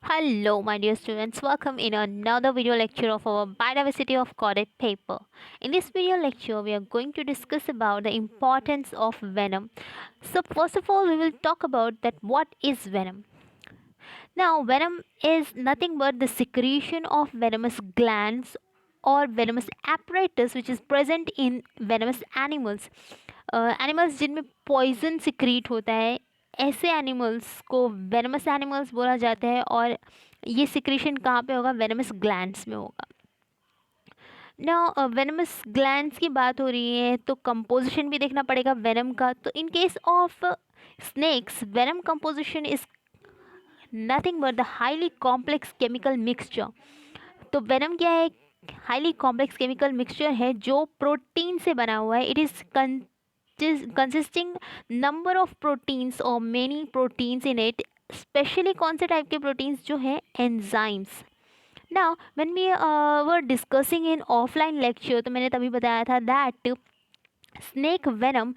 Hello, my dear students. Welcome in another video lecture of our Biodiversity of Coded paper. In this video lecture, we are going to discuss about the importance of venom. So, first of all, we will talk about that what is venom. Now, venom is nothing but the secretion of venomous glands or venomous apparatus which is present in venomous animals. Animals जिनमें poison secrete होता है, ऐसे animals को venomous animals बोला जाता है। और ये सिक्रीशन कहाँ पे होगा? वेनमस ग्लैंड्स में होगा। ना वेनमस ग्लैंड्स की बात हो रही है तो कंपोजिशन भी देखना पड़ेगा वेनम का। तो in case of snakes, venom composition is nothing but the highly complex chemical mixture. तो वेनम क्या है? हाईली कॉम्प्लेक्स केमिकल मिक्सचर है जो प्रोटीन से बना हुआ है। It is consisting number of proteins or many proteins in it, specially कौन से टाइप के प्रोटीन्स जो हैं? Enzymes. Now when we were discussing in offline lecture, तो मैंने तभी बताया था दैट स्नेक वेनम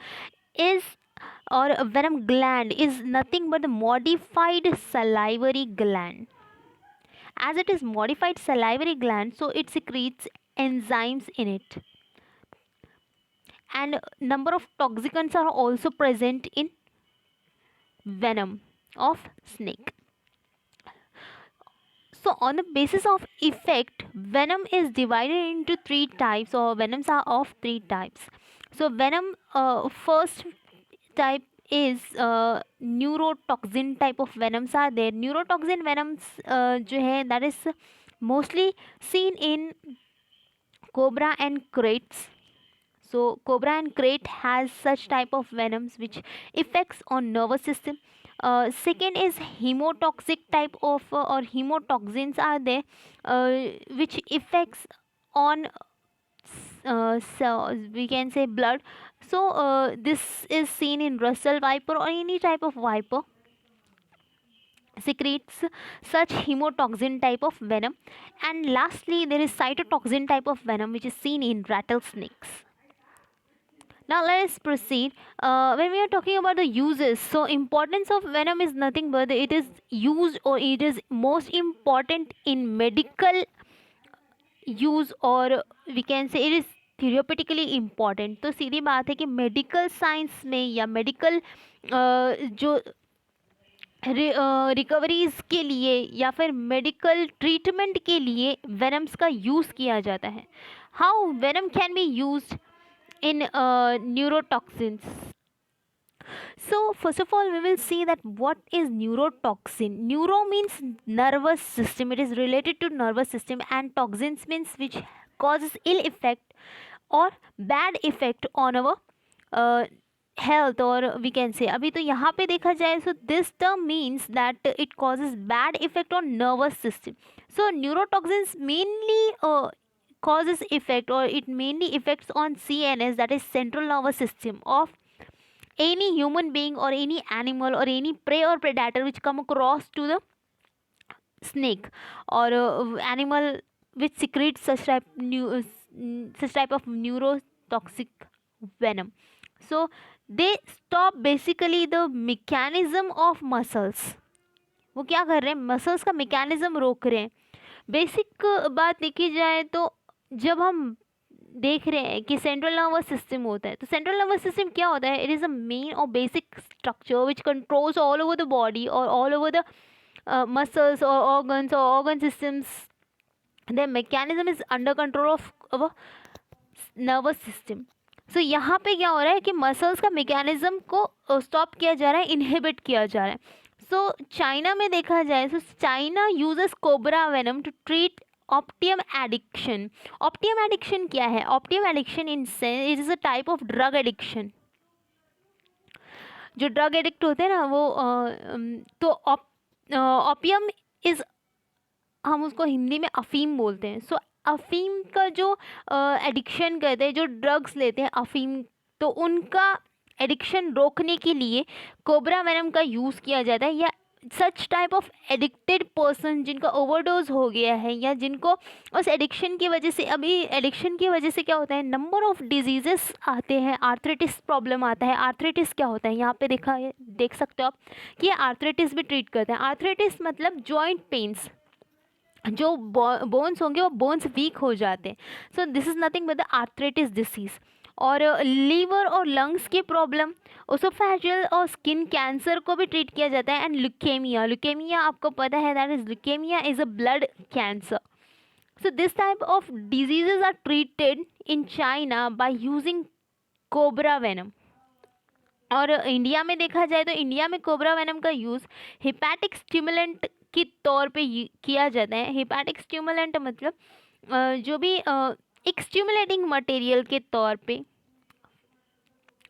इज और venom gland is nothing but the modified salivary gland. As it is modified salivary gland, so it secretes enzymes in it, and number of toxicants are also present in venom of snake. So on the basis of effect, venom is divided into three types, or venoms are of three types. So venom, first type is neurotoxin type of venoms are there. Neurotoxin venoms जो है, that is mostly seen in cobra and kraits. So cobra and krait has such type of venoms which affects on nervous system. Second is hemotoxic type of or hemotoxins are there, which affects on so we can say blood. So this is seen in Russell viper or any type of viper secretes such hemotoxin type of venom. And lastly, there is cytotoxin type of venom which is seen in rattlesnakes. Now let us proceed. When we are talking about the uses, so importance of venom is nothing but it is used, or it is most important in medical use, और we can say it is therapeutically important. तो सीधी बात है कि medical science में या medical जो रिकवरीज़ के लिए या फिर मेडिकल ट्रीटमेंट के लिए वेनम्स का यूज़ किया जाता है। How venom can be used in neurotoxins. So first of all, we will see that what is neurotoxin. Neuro means nervous system, it is related to nervous system, and toxins means which causes ill effect or bad effect on our health, or we can say अभी तो यहाँ पे देखा जाए, so this term means that it causes bad effect on nervous system. So neurotoxins mainly causes effect, or it mainly affects on CNS, that is central nervous system of any human being or any animal or any prey or predator which come across to the snake or animal which secretes such type of neurotoxic venom. So they stop basically the mechanism of muscles. वो क्या कर रहे हैं? Muscles का mechanism रोक रहे हैं। Basic बात देखी जाए तो जब हम देख रहे हैं कि सेंट्रल नर्वस सिस्टम होता है, तो सेंट्रल नर्वस सिस्टम क्या होता है? इट इज़ अ मेन और basic structure which controls all over the body और ऑल ओवर द मसल्स और ऑर्गन्स और organ systems. The mechanism is under control of our nervous system. So यहाँ पे क्या हो रहा है कि मसल्स का मैकेनिज्म को स्टॉप किया जा रहा है, इनहिबिट किया जा रहा है। सो चाइना में देखा जाए, so China uses cobra venom to treat opium addiction. Opium addiction क्या है? Opium addiction in sense it is a type of drug addiction. जो ड्रग एडिक्ट होते हैं ना वो तो ऑपियम इज, हम उसको हिंदी में अफीम बोलते हैं। सो अफीम का जो एडिक्शन करते हैं, जो ड्रग्स लेते हैं अफीम, तो उनका एडिक्शन रोकने के लिए कोबरा वेनम का यूज़ किया जाता है। या सच टाइप ऑफ एडिक्टेड पर्सन जिनका ओवरडोज हो गया है, या जिनको उस एडिक्शन की वजह से, अभी एडिक्शन की वजह से क्या होता है, नंबर ऑफ डिजीजेस आते हैं, आर्थराइटिस प्रॉब्लम आता है। आर्थराइटिस क्या होता है, यहाँ पे देखा है, देख सकते हो आप कि ये आर्थराइटिस भी ट्रीट करते हैं। आर्थराइटिस मतलब जॉइंट पेन्स, जो बोन्स होंगे वो बोन्स वीक हो जाते हैं। So this is nothing but the arthritis disease. और लीवर और लंग्स की प्रॉब्लम, ओसोफेजियल और स्किन कैंसर को भी ट्रीट किया जाता है। एंड ल्यूकेमिया, ल्यूकेमिया आपको पता है that is leukaemia is a blood cancer. So this type of diseases are treated in China by using cobra venom. और इंडिया में देखा जाए तो इंडिया में कोबरा वेनम का यूज़ हिपैटिक स्टिमुलेंट के तौर पे किया जाता है। हिपैटिक स्टिमुलेंट मतलब जो भी एक स्टिमुलेटिंग मटेरियल के तौर पे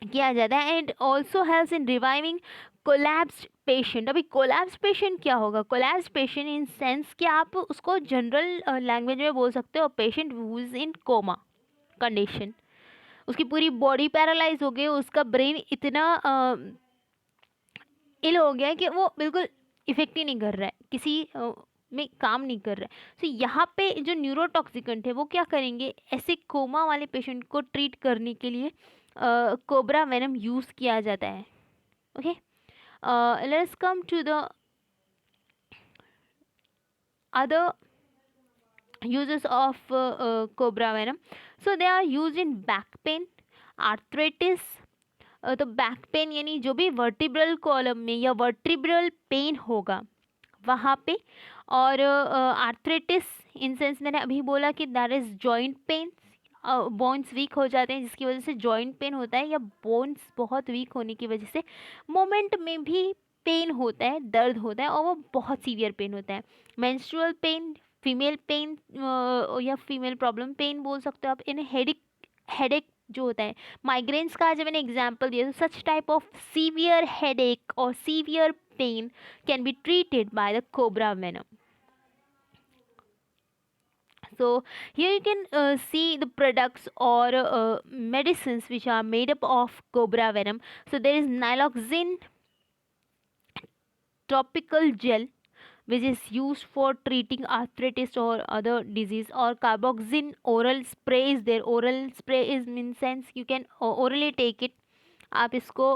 किया जाता है। And also helps in reviving collapsed patient. अभी कोलैप्स पेशेंट क्या होगा, कोलैप्स पेशेंट इन सेंस कि आप उसको जनरल लैंग्वेज में बोल सकते हो patient who is in coma condition, उसकी पूरी बॉडी पैरालाइज हो गई, उसका ब्रेन इतना इल हो गया है कि वो बिल्कुल इफेक्ट ही नहीं कर रहा है, किसी में काम नहीं कर रहा है। तो यहाँ पे जो न्यूरोटॉक्सिकेंट है वो क्या करेंगे, ऐसे कोमा वाले पेशेंट को ट्रीट करने के लिए कोबरा वेनम यूज़ किया जाता है। Okay, let's come to the other uses of cobra venom. So they are used in back pain, arthritis। तो बैक पेन यानी जो भी वर्टिब्रल कॉलम में या वर्टिब्रल पेन होगा वहाँ पे, और आर्थराइटिस इन सेंस मैंने अभी बोला कि that is joint pain, bones weak हो जाते हैं जिसकी वजह से जॉइंट पेन होता है, या बोन्स बहुत वीक होने की वजह से मोमेंट में भी पेन होता है, दर्द होता है, और वो बहुत सीवियर पेन होता है। मेंस्ट्रुअल पेन, फीमेल पेन या फीमेल प्रॉब्लम पेन बोल सकते हो आप। इन हेडेक जो होता है, माइग्रेन्स का आज मैंने एग्जाम्पल दिया, तो such type of severe headache और severe pain can be treated by the cobra venom. So here you can see the products or medicines which are made up of cobra venom. So there is naloxone topical gel which is used for treating arthritis or other disease, or carboxyl oral spray is there. Oral spray is in sense you can orally take it, आप इसको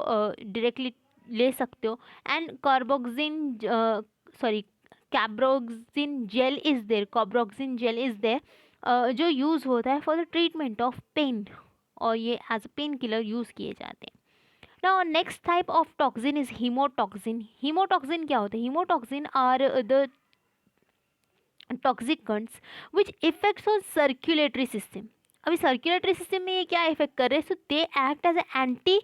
directly ले सकते हो। And Cobroxin gel is there, Cobroxin gel is there, जो use होता है for the treatment of pain, और ये as a pain killer use किए जाते हैं। Now next type of toxin is haemotoxin. Haemotoxin क्या होता है, haemotoxin are the toxicants which effects on circulatory system. अभी सर्कुलेटरी सिस्टम में ये क्या इफेक्ट कर रहे हैं, so they act as anti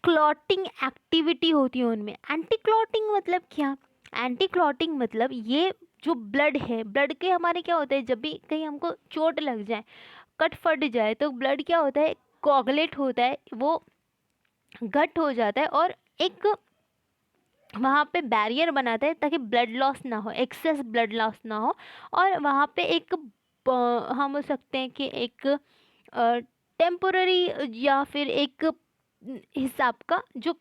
clotting activity होती है उनमें। एंटी क्लॉटिंग मतलब क्या, एंटी क्लॉटिंग मतलब ये जो ब्लड है, ब्लड के हमारे क्या होता है, जब भी कहीं हमको चोट लग जाए, कट फट जाए, तो ब्लड क्या होता है, कोगुलेट होता है, वो घट हो जाता है और एक वहाँ पे बैरियर बनाता है ताकि ब्लड लॉस ना हो, एक्सेस ब्लड लॉस ना हो। और वहाँ पे एक हम बोल सकते हैं कि एक टेम्पोररी या फिर एक हिसाब का जो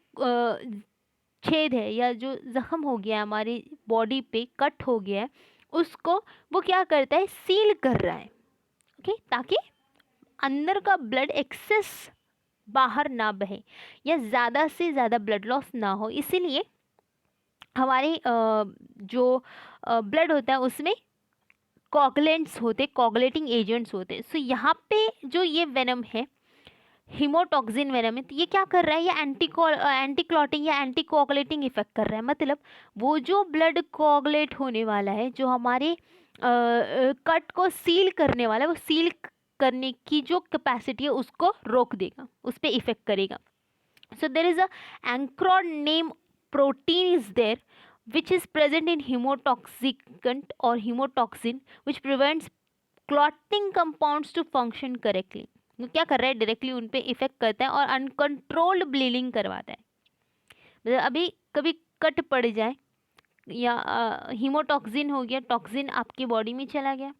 छेद है या जो ज़ख्म हो गया है हमारी बॉडी पे, कट हो गया है, उसको वो क्या करता है, सील कर रहा है। ओके, ताकि अंदर का ब्लड एक्सेस बाहर ना बहे या ज़्यादा से ज़्यादा ब्लड लॉस ना हो। इसीलिए हमारी जो ब्लड होता है उसमें कोगुलेंट्स होते, कोगुलेटिंग एजेंट्स होते। सो यहाँ पे जो ये वेनम है, हीमोटॉक्सिन वेनम है, तो ये क्या कर रहा है, ये एंटी क्लॉटिंग या एंटी कोगुलेटिंग इफेक्ट कर रहा है। मतलब वो जो ब्लड कोगुलेट होने वाला है, जो हमारे कट को सील करने वाला है, वो सील करने की जो कैपेसिटी है उसको रोक देगा, उस पर इफेक्ट करेगा। So there is a ancrod name protein is there which is present in hemotoxicant or hemotoxin which prevents clotting compounds to function correctly। वो क्या कर रहा है, डायरेक्टली उन पे इफेक्ट करता है और अनकंट्रोल्ड ब्लीडिंग करवाता है। मतलब अभी कभी कट पड़ जाए या हीमोटॉक्सिन हो गया, टॉक्सिन आपकी बॉडी में चला गया,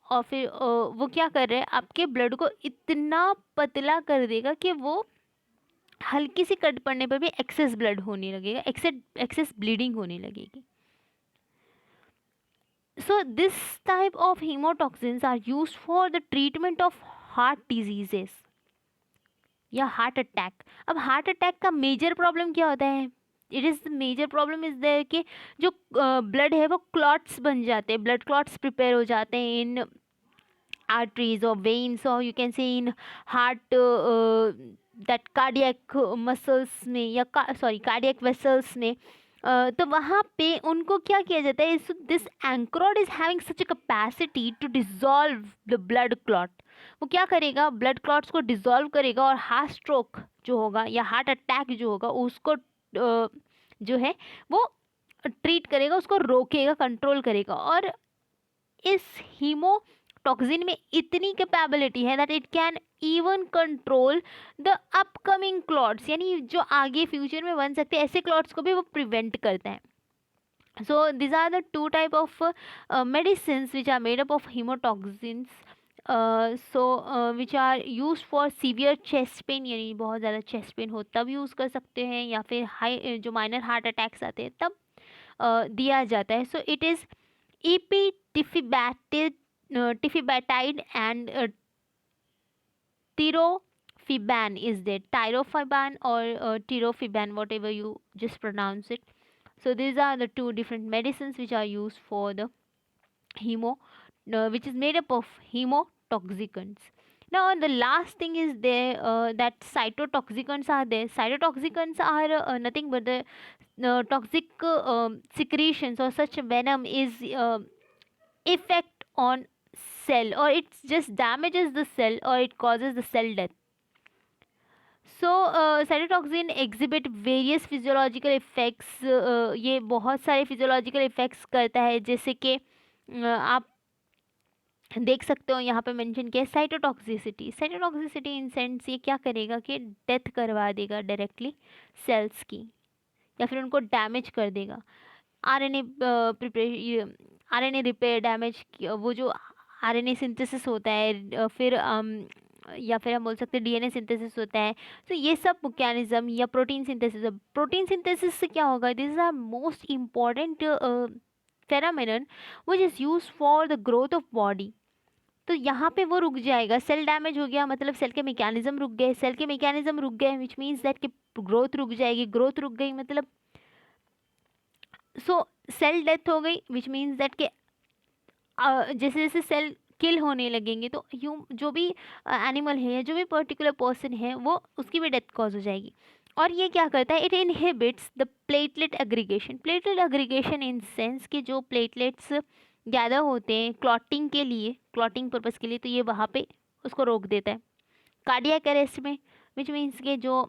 और फिर वो क्या कर रहे हैं, आपके ब्लड को इतना पतला कर देगा कि वो हल्की सी कट पड़ने पर भी एक्सेस ब्लड होने लगेगा, एक्सेस ब्लीडिंग होने लगेगी. So this type of hemotoxins are used for the treatment of heart diseases या हार्ट अटैक. अब हार्ट अटैक का मेजर प्रॉब्लम क्या होता है? It is the major problem is there कि जो ब्लड है वो क्लॉट्स बन जाते हैं, ब्लड क्लॉट्स प्रिपेयर हो जाते हैं इन arteries or veins, or you can say in heart, that cardiac muscles में या सॉरी cardiac vessels में. तो वहाँ पे उनको क्या किया जाता है, this ancrod is having such a capacity to dissolve the blood clot. वो क्या करेगा, ब्लड क्लॉट्स को डिजॉल्व करेगा और हार्ट स्ट्रोक जो होगा या हार्ट अटैक जो होगा उसको जो है वो ट्रीट करेगा, उसको रोकेगा, कंट्रोल करेगा. और इस हीमोटॉक्सिन में इतनी कैपेबिलिटी है that it can even control the upcoming clots, यानी जो आगे फ्यूचर में बन सकते हैं ऐसे क्लॉट्स को भी वो प्रिवेंट करता है. So these are the two type of medicines which are made up of hemotoxins. Which are used for severe chest pain, यानी बहुत ज़्यादा chest pain हो तब यूज़ कर सकते हैं, या फिर हाई जो माइनर हार्ट अटैक्स आते हैं तब दिया जाता है. So it is eptifibatide and tirofiban is there, tirofiban or tirofiban, whatever you just pronounce it. So these are the two different medicines which are used for the which is made up of hemotoxicants. Now the last thing is there, that cytotoxicants are there. Cytotoxicants are nothing but the toxic secretions, or such venom is effect on cell, or it just damages the cell, or it causes the cell death. So cytotoxin exhibit various physiological effects. ये बहुत सारे physiological effects करता है, जैसे कि आप देख सकते हो यहाँ पे मेंशन किया साइटोटॉक्सिसिटी. साइटोटॉक्सिसिटी इन सेंस ये क्या करेगा कि डेथ करवा देगा डायरेक्टली सेल्स की, या फिर उनको डैमेज कर देगा. आरएनए आरएनए रिपेयर डैमेज, वो जो आरएनए सिंथेसिस होता है, फिर या फिर हम बोल सकते हैं डीएनए सिंथेसिस होता है. तो ये सब मैकेनिज्म, या प्रोटीन सिंथेसिस से क्या होगा, this is a most important phenomenon which is use for the growth of body. तो यहाँ पे वो रुक जाएगा. सेल डैमेज हो गया मतलब सेल के मैकेनिज्म रुक गए, सेल के मैकेनिज्म रुक गए विच मीन्स दैट कि ग्रोथ रुक जाएगी, ग्रोथ रुक गई मतलब सो सेल डेथ हो गई, विच मीन्स दैट कि जैसे जैसे सेल किल होने लगेंगे तो जो भी एनिमल है या जो भी पर्टिकुलर पर्सन है वो उसकी भी डेथ कॉज हो जाएगी. और ये क्या करता है, it inhibits the platelet aggregation. Platelet aggregation in sense कि जो प्लेटलेट्स गैदर होते हैं क्लॉटिंग के लिए, क्लॉटिंग पर्पज़ के लिए, तो ये वहाँ पे उसको रोक देता है. कार्डियक अरेस्ट में विच मीन्स के जो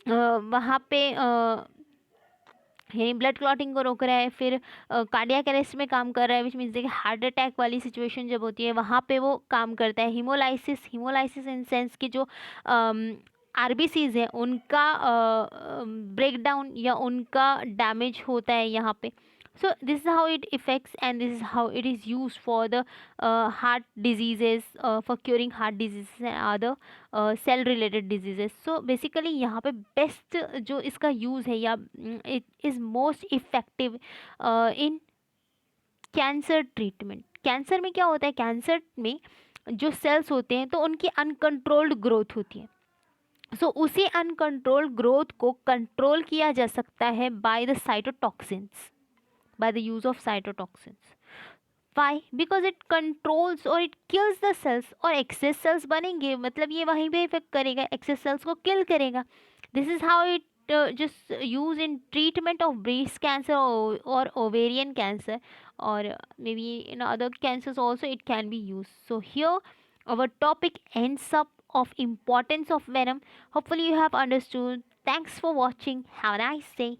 वहाँ पे यानी ब्लड क्लॉटिंग को रोक रहा है, फिर कार्डियक अरेस्ट में काम कर रहा है, विच मीन्स देखिए हार्ट अटैक वाली सिचुएशन जब होती है वहाँ पे वो काम करता है. हीमोलाइसिस इन सेंस की जो आरबीसीज है उनका ब्रेकडाउन या उनका डैमेज होता है यहाँ पे. So this is how it affects, and this is how it is used for the heart diseases, for curing heart diseases and other cell related diseases. So basically यहाँ पे best जो इसका use है, या it is most effective in cancer treatment. Cancer में क्या होता है, कैंसर में जो सेल्स होते हैं तो उनकी अनकंट्रोल्ड ग्रोथ होती है. सो उसी अनकंट्रोल्ड ग्रोथ को कंट्रोल किया जा सकता है by the cytotoxins, by the use of cytotoxins. Why? Because it controls or it kills the cells. और excess cells बनेंगे मतलब ये वहीं पे इफेक्ट करेगा, excess cells को kill करेगा. This is how it just used in treatment of breast cancer or ovarian cancer, or maybe in other cancers also it can be used. So here our topic ends up of importance of venom. Hopefully you have understood. Thanks for watching. Have a nice day.